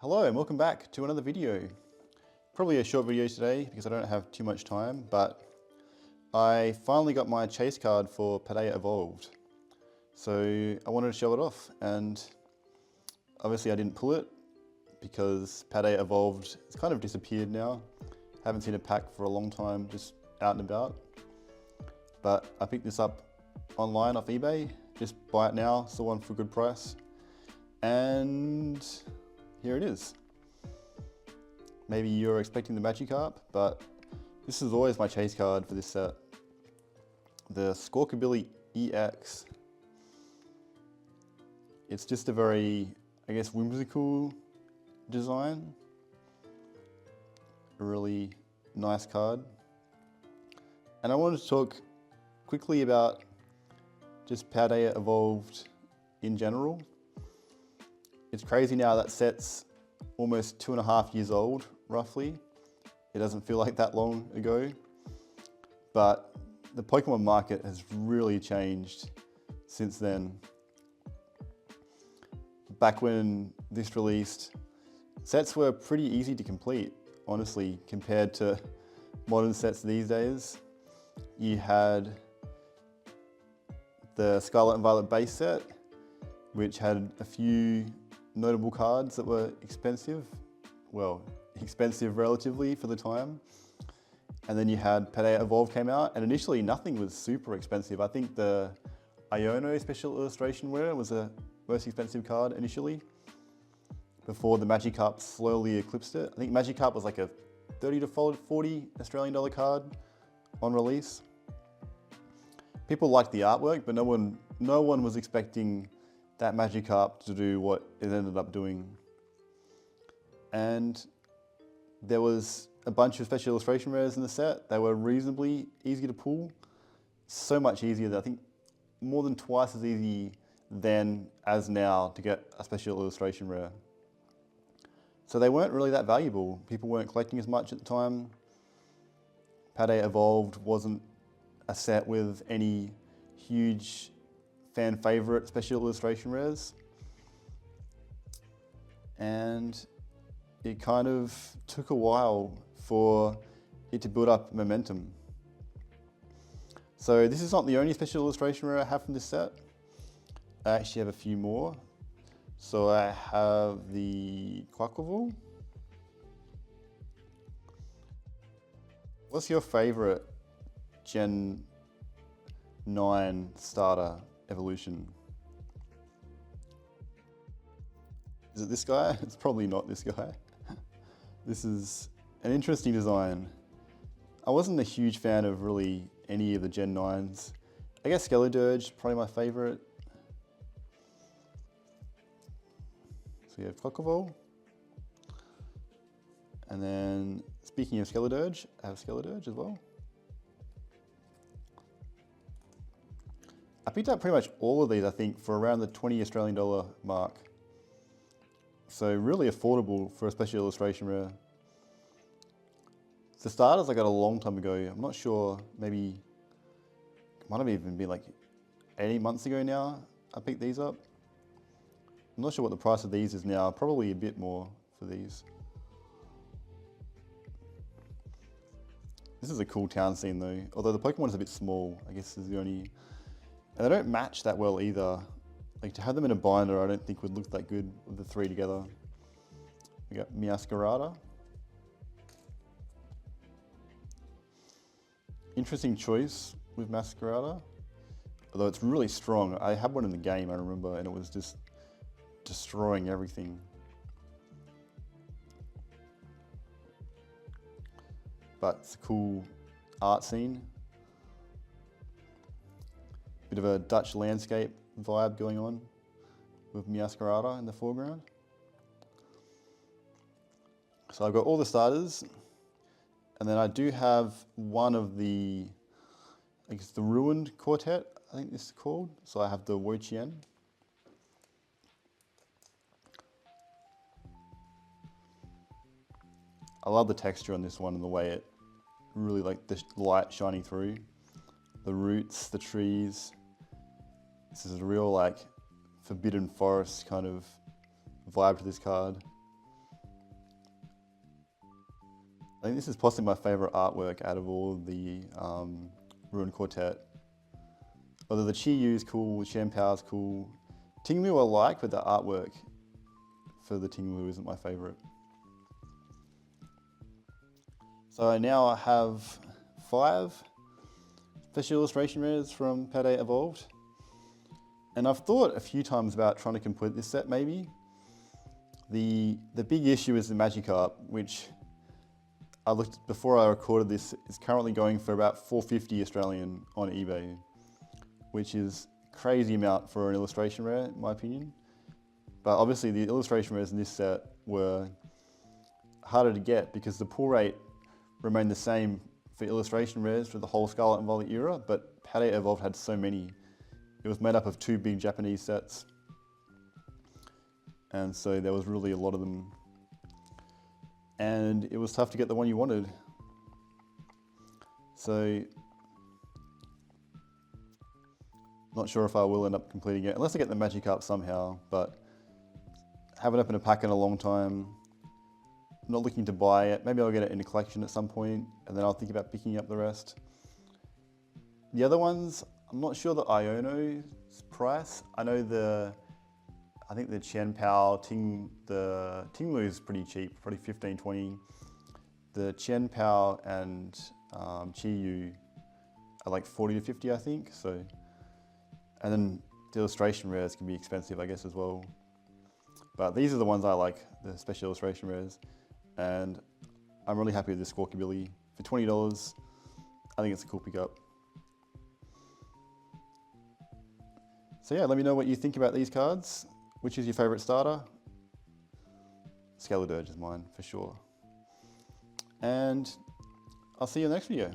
Hello and welcome back to another video. Probably a short video today because I don't have too much time, but I finally got my chase card for Paldea Evolved. So I wanted to show it off, and obviously I didn't pull it because Paldea Evolved has kind of disappeared now. Haven't seen a pack for a long time, just out and about. But I picked this up online off eBay, just buy it now, saw one for a good price. And here it is. Maybe you're expecting the Magikarp, but this is always my chase card for this set. The Squawkabilly EX. It's just a very, I guess, whimsical design. A really nice card. And I wanted to talk quickly about just Paldea Evolved in general. It's crazy now that set's almost 2.5 years old, roughly. It doesn't feel like that long ago, but the Pokemon market has really changed since then. Back when this released, sets were pretty easy to complete, honestly, compared to modern sets these days. You had the Scarlet and Violet base set, which had a few notable cards that were expensive. Well, expensive relatively for the time. And then you had Paldea Evolved came out, and initially nothing was super expensive. I think the Iono Special Illustration Rare was the most expensive card initially, before the Magikarp slowly eclipsed it. I think Magikarp was like a 30 to 40 Australian dollar card on release. People liked the artwork, but no one was expecting that Magikarp to do what it ended up doing. And there was a bunch of special illustration rares in the set. They were reasonably easy to pull. So much easier, I think more than twice as easy then as now to get a special illustration rare. So they weren't really that valuable. People weren't collecting as much at the time. Paldea Evolved wasn't a set with any huge fan favorite special illustration rares. And it kind of took a while for it to build up momentum. So this is not the only special illustration rare I have from this set. I actually have a few more. So I have the Quackleval. What's your favorite Gen 9 starter evolution? Is it this guy? It's probably not this guy. This is an interesting design. I wasn't a huge fan of really any of the Gen 9s. I guess Skeledirge, probably my favorite. So you have Quackleval. And then, speaking of Skeledirge, I have Skeledirge as well. I picked up pretty much all of these, I think, for around the 20 Australian dollar mark. So really affordable for a special illustration rare. The starters I got a long time ago. I'm not sure, maybe, it might have even been like 18 months ago now I picked these up. I'm not sure what the price of these is now, probably a bit more for these. This is a cool town scene though, although the Pokemon is a bit small, I guess is the only. And they don't match that well either. Like to have them in a binder, I don't think would look that good with the three together. We got Meowscarada. Interesting choice with Masquerada, although it's really strong. I had one in the game, I remember, and it was just destroying everything. But it's a cool art scene. Bit of a Dutch landscape vibe going on with Meowscarada in the foreground. So I've got all the starters, and then I do have one of the, I guess the Ruined Quartet, I think this is called. So I have the Wo-Chien. I love the texture on this one and the way it really, like the light shining through. The roots, the trees. This is a real like forbidden forest kind of vibe to this card. I think this is possibly my favorite artwork out of all the Ruined Quartet. Although the Chi-Yu is cool, Shanpao is cool. Tinglu I like, but the artwork for the Tinglu isn't my favorite. So now I have 5 special illustration rares from Paldea Evolved. And I've thought a few times about trying to complete this set maybe. The big issue is the Magikarp, which I looked before I recorded this, is currently going for about $4.50 Australian on eBay, which is a crazy amount for an illustration rare, in my opinion. But obviously the illustration rares in this set were harder to get because the pull rate remained the same for illustration rares for the whole Scarlet and Violet era, but Paldea Evolved had so many. It was made up of 2 big Japanese sets. And so there was really a lot of them. And it was tough to get the one you wanted. So, not sure if I will end up completing it, unless I get the Magikarp somehow, but haven't opened a pack in a long time. Not looking to buy it. Maybe I'll get it in a collection at some point, and then I'll think about picking up the rest. The other ones, I'm not sure the Iono's price. I know I think the Qianpao, the Tinglu is pretty cheap, probably 15, 20. The Qianpao and Chi-Yu are like 40 to 50, I think. So, and then the illustration rares can be expensive, I guess, as well. But these are the ones I like, the special illustration rares. And I'm really happy with this Squawkabilly. For $20, I think it's a cool pickup. So yeah, let me know what you think about these cards. Which is your favorite starter? Scalar Dirge is mine, for sure. And I'll see you in the next video.